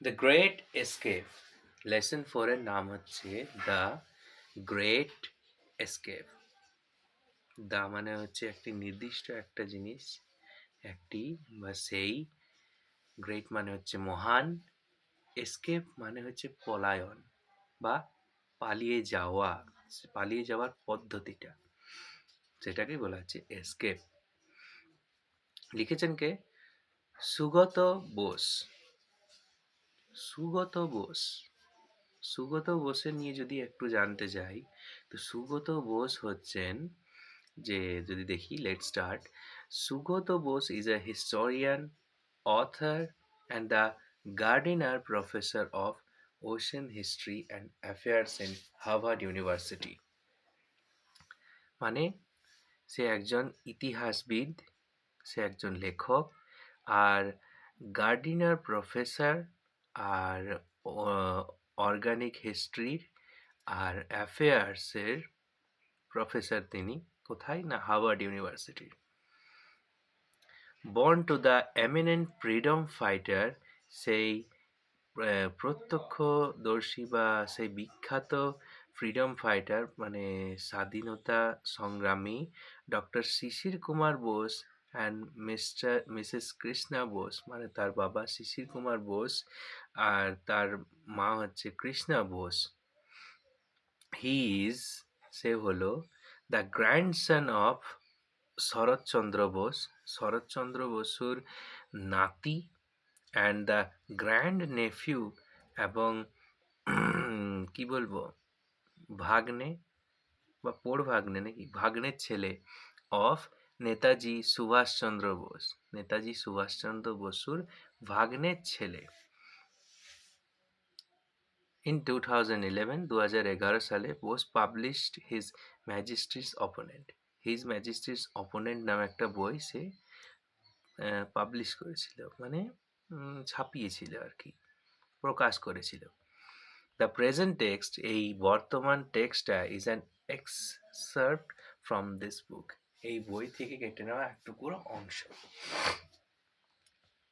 The great escape, lesson 4 এর নাম হচ্ছে দ্য গ্রেট এস্কেপ। দা মানে হচ্ছে একটি নির্দিষ্ট একটা জিনিস, একটি বা সেই, গ্রেট মানে হচ্ছে মহান, এস্কেপ মানে হচ্ছে পলায়ন বা পালিয়ে যাওয়া, পালিয়ে যাওয়ার পদ্ধতিটা, সেটাকে বলা হচ্ছে এস্কেপ। লিখেছেন কে? সুগত বোস। সুগত বোস, সুগত বোসের নিয়ে যদি একটু জানতে যাই, তো সুগত বোস হচ্ছেন, যে যদি দেখি, let start. Sugata Bose is a historian, author and the Gardiner Professor of Ocean History and Affairs in Harvard University। মানে সে একজন ইতিহাসবিদ, সে একজন লেখক, আর গার্ডিনার প্রফেসর, আর অর্গানিক হিস্ট্রির আর অ্যাফেয়ার্সের প্রফেসর তিনি। কোথায়? না, Harvard University. Born to the eminent freedom fighter, সেই প্রত্যক্ষদর্শী বা সেই বিখ্যাত ফ্রিডম ফাইটার মানে স্বাধীনতা সংগ্রামী doctor Shishir Kumar Bose and Mrs Krishna Bose, মানে তার বাবা শিশির কুমার বোস আর তার মা হচ্ছে কৃষ্ণা বোস। হি ইজ, সে হলো the grandson of Sarat Chandra Bose, Sarat Chandra বসুর নাতি, অ্যান্ড দ্য গ্র্যান্ড নেফিউ, এবং কি বলবো, ভাগ্নে বা পোড় ভাগ্নে, নাকি ভাগ্নের ছেলে, অফ নেতাজি সুভাষচন্দ্র বোস, নেতাজি সুভাষচন্দ্র বসুর ভাগ্নের ছেলে। In 2011, 2011 সালে Bose published his majesty's opponent, his majesty's opponent নামে একটা বই সে পাবলিশ করেছিল, মানে ছাপিয়েছিল আর কি, প্রকাশ করেছিল। দ্য প্রেজেন্ট টেক্সট, এই বর্তমান টেক্সটটা is an excerpt from this book, এই বই থেকে কেটে নেওয়া এক টুকরো অংশ।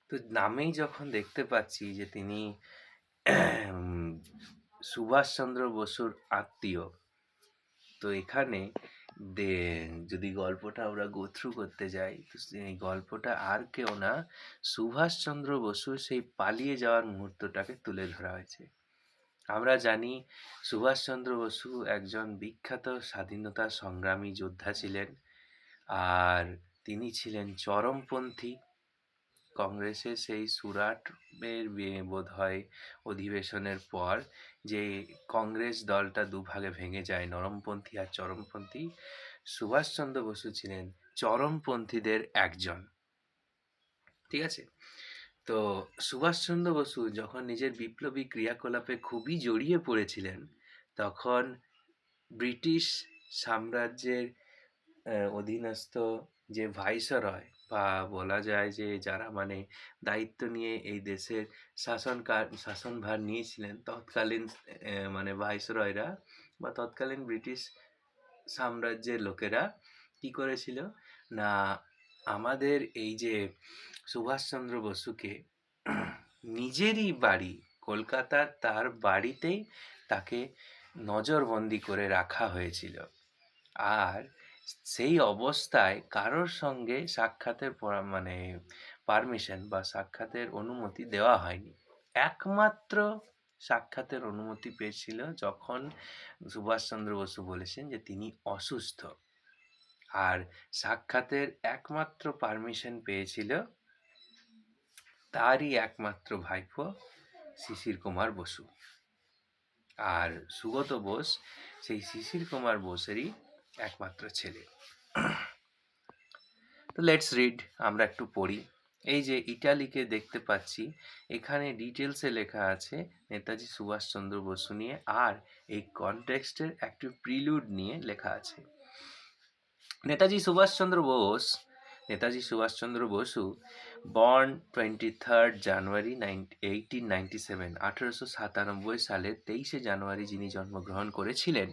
তো নামেই যখন দেখতে পাচ্ছি যে তিনি সুভাষচন্দ্র বসুর আত্মীয়, তো এখানে যদি গল্পটা আমরা গো থ্রু করতে যাই, তো এই গল্পটা আর কেউ না, সুভাষচন্দ্র বসুর সেই পালিয়ে যাওয়ার মুহূর্তটাকে তুলে ধরা হয়েছে। আমরা জানি সুভাষচন্দ্র বসু একজন বিখ্যাত স্বাধীনতা সংগ্রামী যোদ্ধা ছিলেন, আর তিনি ছিলেন চরমপন্থী। কংগ্রেসের সেই সুরাটের বোধহয় অধিবেশনের পর যে কংগ্রেস দলটা দুভাগে ভেঙে যায়, নরমপন্থী আর চরমপন্থী, সুভাষচন্দ্র বসু ছিলেন চরমপন্থীদের একজন। ঠিক আছে? তো সুভাষচন্দ্র বসু যখন নিজের বিপ্লবী ক্রিয়াকলাপে খুবই জড়িয়ে পড়েছিলেন, তখন ব্রিটিশ সাম্রাজ্যের অধীনস্থ যে ভাইসরয়, বা বলা যায় যে যারা মানে দায়িত্ব নিয়ে এই দেশের শাসনভার নিয়েছিলেন, তৎকালীন মানে ভাইসরয়রা বা তৎকালীন ব্রিটিশ সাম্রাজ্যের লোকেরা কি করেছিল না, আমাদের এই যে সুভাষচন্দ্র বসুকে নিজেরই বাড়ি কলকাতার তার বাড়িতেই তাকে নজরবন্দি করে রাখা হয়েছিল, আর সেই অবস্থায় কারোর সঙ্গে সাক্ষাতের মানে পারমিশন বা সাক্ষাতের অনুমতি দেওয়া হয়নি। একমাত্র সাক্ষাতের অনুমতি পেয়েছিল যখন সুভাষচন্দ্র বসু বলেছেন যে তিনি অসুস্থ, আর সাক্ষাতের একমাত্র পারমিশন পেয়েছিল তারই একমাত্র ভাইপো শিশির কুমার বসু, আর সুগত বোস সেই শিশির কুমার বোসেরই একমাত্র ছেলে। তো লেটস রিড, আমরা একটু পড়ি। এই যে ইটালিকে দেখতে পাচ্ছি, এখানে ডিটেলসে লেখা আছে নেতাজি সুভাষচন্দ্র বসু নিয়ে, আর এই কনটেক্সটের একটু প্রিলুড নিয়ে লেখা আছে। নেতাজি সুভাষচন্দ্র বোস, নেতাজি সুভাষচন্দ্র বসু, বর্ন 23 জানুয়ারি 1897, 1897 সালের 23 জানুয়ারি যিনি জন্মগ্রহণ করেছিলেন,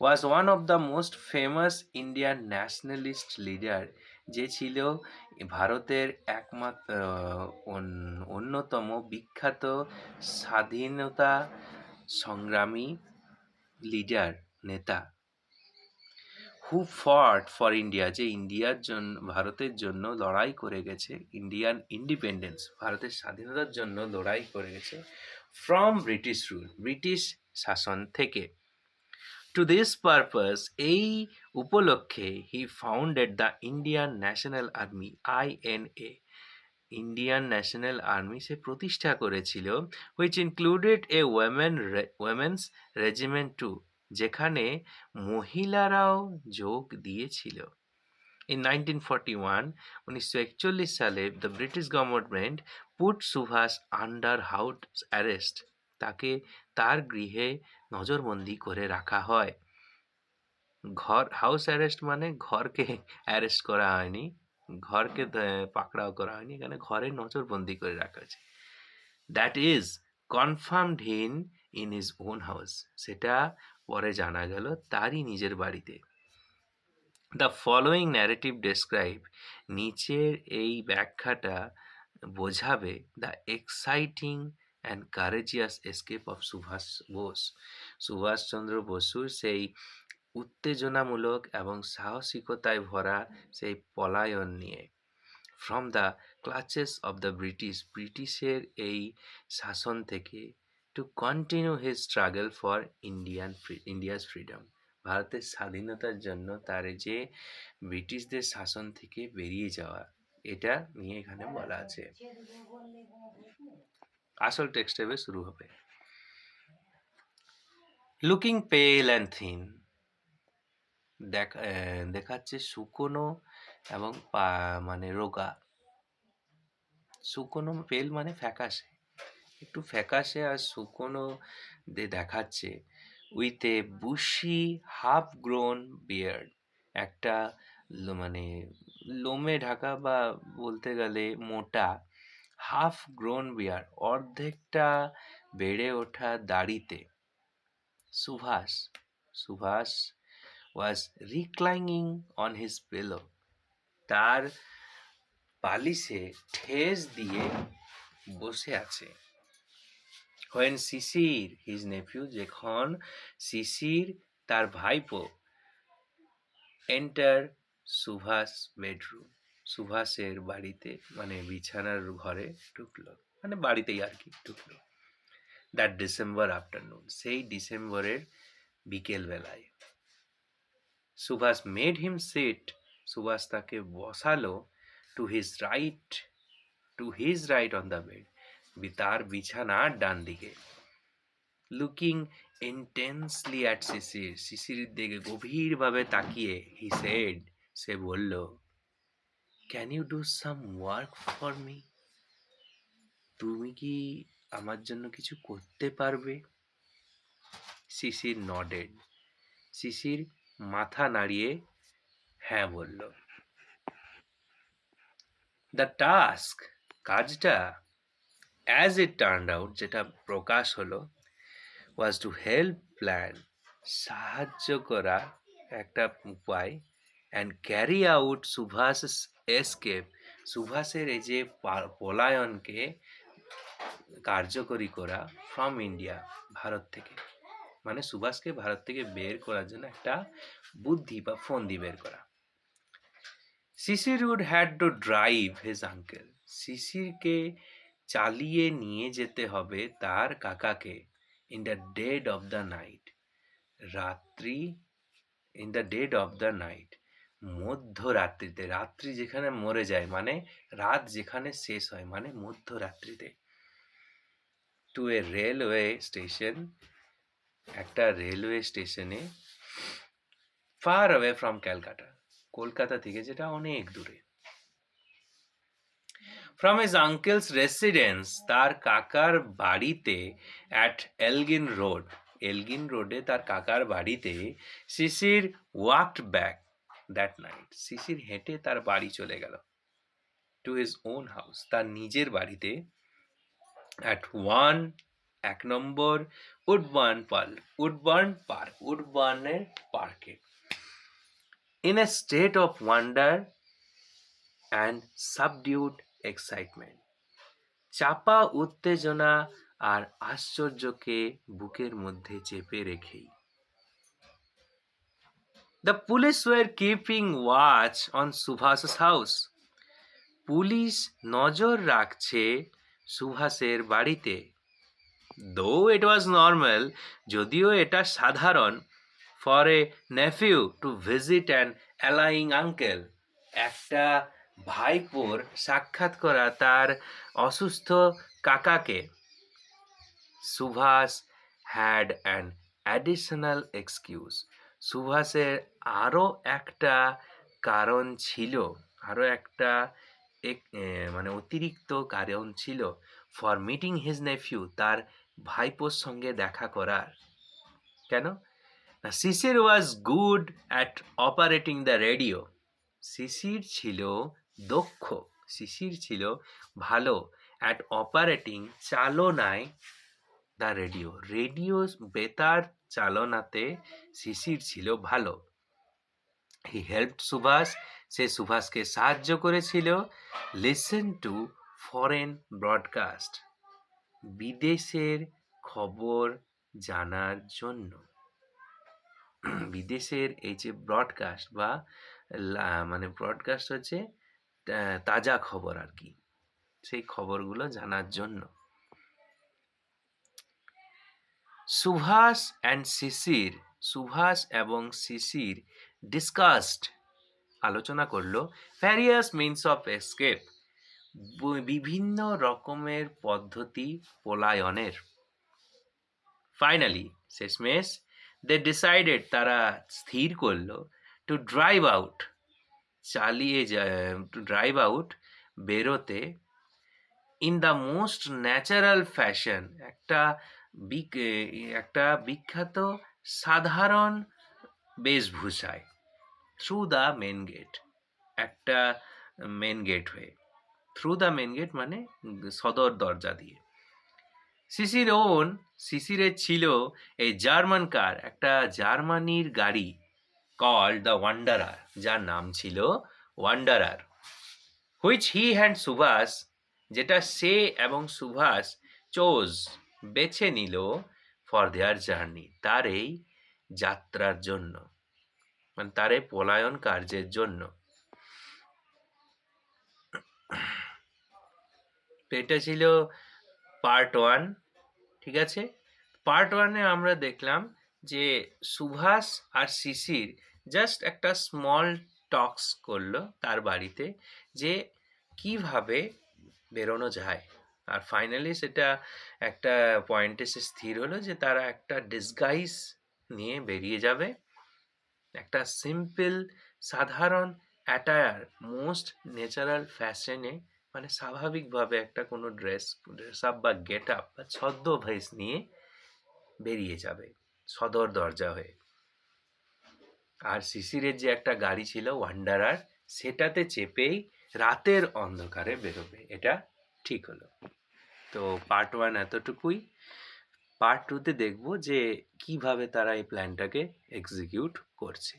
was one of the most famous Indian nationalist leader, যে ছিল ভারতের একমাত্র অন্যতম বিখ্যাত স্বাধীনতা সংগ্রামী লিডার নেতা, হু ফট ফর ইন্ডিয়া, যে ইন্ডিয়ার জন্য ভারতের জন্য লড়াই করে গেছে, ইন্ডিয়ান ইন্ডিপেন্ডেন্স ভারতের স্বাধীনতার জন্য লড়াই করে গেছে ফ্রম ব্রিটিশ রুল, ব্রিটিশ শাসন থেকে। টু দিস পারপাস, এই উপলক্ষে he founded the Indian National Army, INA, Indian National Army সে প্রতিষ্ঠা করেছিল, which included a women's regiment too, যেখানে মহিলারাও যোগ দিয়েছিল। In 1941, 1941 সালে, the British government put Subhash under house arrest, তাকে তার গৃহে নজরবন্দি করে রাখা হয়। হাউস অ্যারেস্ট মানে ঘরকে অ্যারেস্ট করা হয়নি, ঘরকে পাকড়াও করা হয়নি, এখানে ঘরে নজরবন্দি করে রাখা হয়েছে। That is confirmed in his own house, সেটা পরে জানা গেল তারই নিজের বাড়িতে। দ্য ফলোয়িং ন্যারেটিভ ডেসক্রাইব, নিচের এই ব্যাখ্যাটা বোঝাবে the exciting and courageous escape of Subhas Bose, Subhas Chandra বসুর সেই উত্তেজনামূলক এবং সাহসিকতায় ভরা সেই পলায়ন নিয়ে। From the clutches of the British, ব্রিটিশের এই শাসন থেকে, to continue his struggle for India's freedom, ভারতের স্বাধীনতার জন্য তার যে ব্রিটিশদের শাসন থেকে বেরিয়ে যাওয়া, এটা নিয়ে এখানে বলা আছে। আসল টেক্সট এবার শুরু হবে। লুকিং পেল অ্যান্ড থিন, দেখাচ্ছে শুকনো এবং মানে রোগা। শুকনো, পেল মানে ফ্যাকাশে, একটু ফ্যাকাশে আর শুকনো দেখাচ্ছে। With a bushy half grown beard, একটা মানে লোমে ঢাকা বা বলতে গেলে মোটা হাফ গ্রোন বিয়ার্ড, অর্ধেকটা বেড়ে ওঠা দাড়িতে সুভাষ ওয়াজ রিক্লাইনিং অন হিজ পিলো, তার বালিশে ঠেস দিয়ে বসে আছে। when শিশির, হিজ নেফিউ, যখন শিশির তার ভাইপো, এন্টার সুভাষ বেডরুম, সুভাষের বাড়িতে মানে বিছানার ঘরে ঢুকলো, মানে বাড়িতেই আর কি ঢুকলো। দ্যাট ডিসেম্বর আফটারনুন, সেই ডিসেম্বরের বিকেল বেলায়। Subhash made him sit, Subhash তাকে বসালো to his right on the bed, তার বিছানার ডান দিকে। লুকিং ইন্টেন্সলি অ্যাট শিশির, শিশিরের দিকে গভীরভাবে তাকিয়ে, হি সেড, সে বলল, can you do some work for me, তুমি কি আমার জন্য কিছু করতে পারবে? শিশির নডেড, শিশির মাথা নাড়িয়ে হ্যাঁ বলল। দ্য টাস্ক, কাজটা, অ্যাজ ইট টার্নড আউট, যেটা প্রকাশ হলো, ওয়াজ টু হেল্প প্ল্যান, সাহায্য করা একটা উপায়, and carry out Subhash escape, সুভাষের এই যে পলায়নকে কার্যকরী করা, ফ্রম ইন্ডিয়া, ভারত থেকে, মানে সুভাষকে ভারত থেকে বের করার জন্য একটা বুদ্ধি বা ফন্দি বের করা। Sisir would have to drive his uncle, শিশিরকে চালিয়ে নিয়ে যেতে হবে তার কাকাকে, in the dead of the night, মধ্যরাত্রিতে, রাত্রি যেখানে মরে যায় মানে রাত যেখানে শেষ হয় মানে মধ্যরাত্রিতে। টু এ রেলওয়ে স্টেশন, একটা রেলওয়ে স্টেশনে, far away from Calcutta, Kolkata থেকে যেটা অনেক দূরে। ফ্রম হিজ আঙ্কেলস রেসিডেন্স, তার কাকার বাড়িতে, অ্যাট এলগিন রোডে তার কাকার বাড়িতে, শিশির ওয়াকড ব্যাক দ্যাট নাইট, শিশির হেঁটে তার বাড়ি চলে গেল। টু হিজ ওন হাউস, তার নিজের বাড়িতে, অ্যাট 1 নম্বর উডবার্নের পার্কে, in a state of wonder and subdued excitement, চাপা উত্তেজনা আর আশ্চর্যকে বুকের মধ্যে চেপে রেখেই। The police were keeping watch on Subhas's house. Police নজর রাখছে সুভাষের বাড়িতে। Though it was normal, যদিও এটা সাধারণ, for a nephew to visit an ailing uncle, একটা ভাইপোর সাক্ষাৎ করা তার অসুস্থ কাকাকে। Subhash had an additional excuse. সুভাষের আরো একটা কারণ ছিল, আরো একটা মানে অতিরিক্ত কারণ ছিল ফর মিটিং হিজ নেফিউ, তার ভাইপোর সঙ্গে দেখা করার। কেন? Sisir was good at operating the radio. Sisir ছিল দক্ষ, শিশির ছিল ভালো অ্যাট অপারেটিং, চালনায়, দ্য রেডিও, রেডিও বেতার চালনাতে শিশির ছিল ভালো। হি হেল্পড সুভাষ, সে সুভাষকে সাহায্য করেছিল লিসেন টু ফরেন ব্রডকাস্ট, বিদেশের খবর জানার জন্য। বিদেশের এই যে ব্রডকাস্ট বা মানে ব্রডকাস্ট হচ্ছে তাজা খবর আর কি, সেই খবরগুলো জানার জন্য। সুভাষ অ্যান্ড শিশির, সুভাষ এবং শিশির ডিসকাসড, আলোচনা করলো ভ্যারিয়াস মিনস অফ এসকেপ, বিভিন্ন রকমের পদ্ধতি পলায়নের। ফাইনালি, শেষমেশ, দে ডিসাইডেড, তারা স্থির করলো, to drive out, to drive out, বেরোতে, in the most natural fashion, একটা বিখ্যাত সাধারণ বেশভূষায়, থ্রু দ্য মেন গেট, একটা মেন গেট হয়ে, থ্রু দ্য মেন গেট মানে সদর দরজা দিয়ে। শিশিরের ছিল এই জার্মান কার, একটা জার্মানির গাড়ি, কল্ড দ্য ওয়ান্ডারার, যার নাম ছিল wanderer, which he and Subhas, যেটা সে এবং সুভাষ চোজ, বেছে নিল, ফর দেয়ার জার্নি, তার এই যাত্রার জন্য, মানে তার এই পলায়ন কার্যের জন্য। এটা ছিল পার্ট 1, ঠিক আছে। পার্ট 1-এ আমরা দেখলাম যে সুভাষ আর শিশির জাস্ট একটা স্মল টক্স করলো তার বাড়িতে, যে কিভাবে বেরোনো যায়, আর ফাইনালি সেটা একটা পয়েন্টে সে স্থির হলো যে তারা একটা ডিসগাইজ নিয়ে বেরিয়ে যাবে, একটা সিম্পল সাধারণ অ্যাটায়ার, মোস্ট ন্যাচারাল ফ্যাশনে, মানে স্বাভাবিকভাবে একটা কোনো ড্রেস আপ বা গেট আপ বা ছদ্মবেশ নিয়ে বেরিয়ে যাবে সদর দরজা হয়ে। আর শিশিরের যে একটা গাড়ি ছিল ওয়ান্ডারার, সেটাতে চেপেই রাতের অন্ধকারে বেরোবে, এটা ঠিক হলো। তো পার্ট 1 এতটুকুই। পার্ট 2-তে দেখবো যে কিভাবে তারা এই প্ল্যানটাকে এক্সিকিউট করছে।